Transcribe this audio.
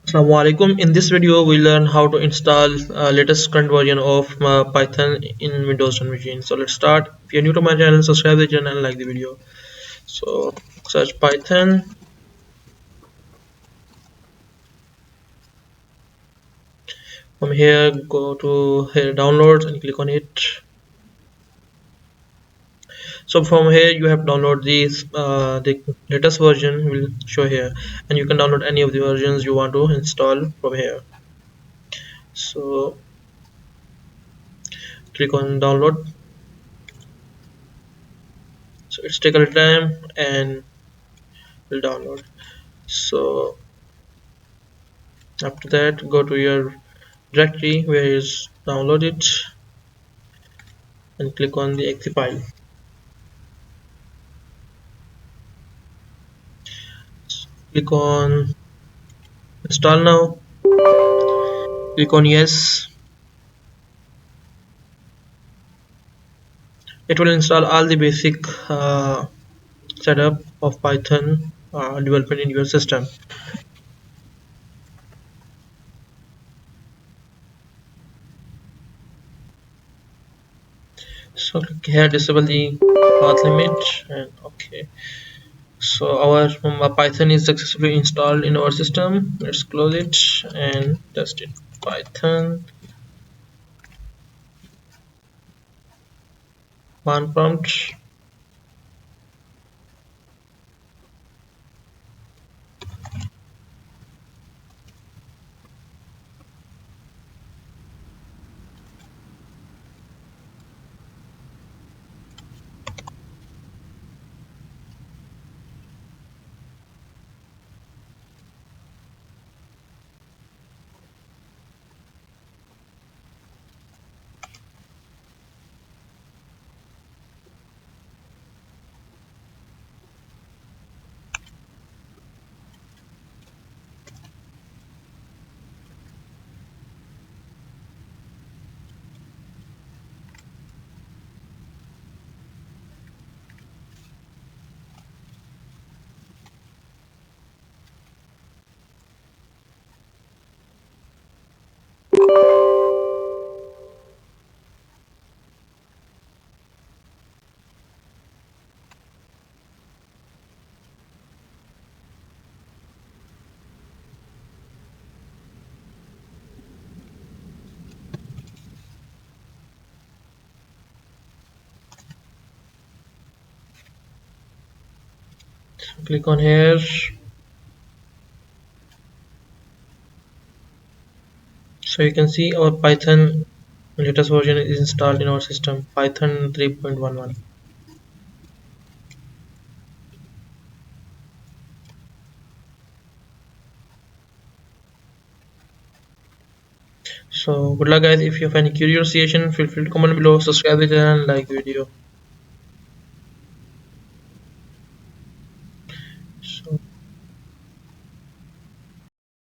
Assalamualaikum. In this video, we learn how to install latest current version of Python in Windows 10 machine. So let's start. If you're new to my channel, subscribe the channel and like the video. So search Python. From here, go to here downloads and click on it. So from here, you have download these the latest version will show here, and you can download any of the versions you want to install from here. So click on download. So it's take a little time and will download. So after that, go to your directory where is download it and click on the exe file. Click on install now. Click on yes. It will install all the basic setup of Python development in your system. So click here, disable the path limit and okay. So our Python is successfully installed in our system. Let's close it and test it. Python one prompt. Click on here. So you can see our Python latest version is installed in our system, Python 3.11. So good luck guys. If you have any curious question, feel free to comment below, subscribe the channel, like the video.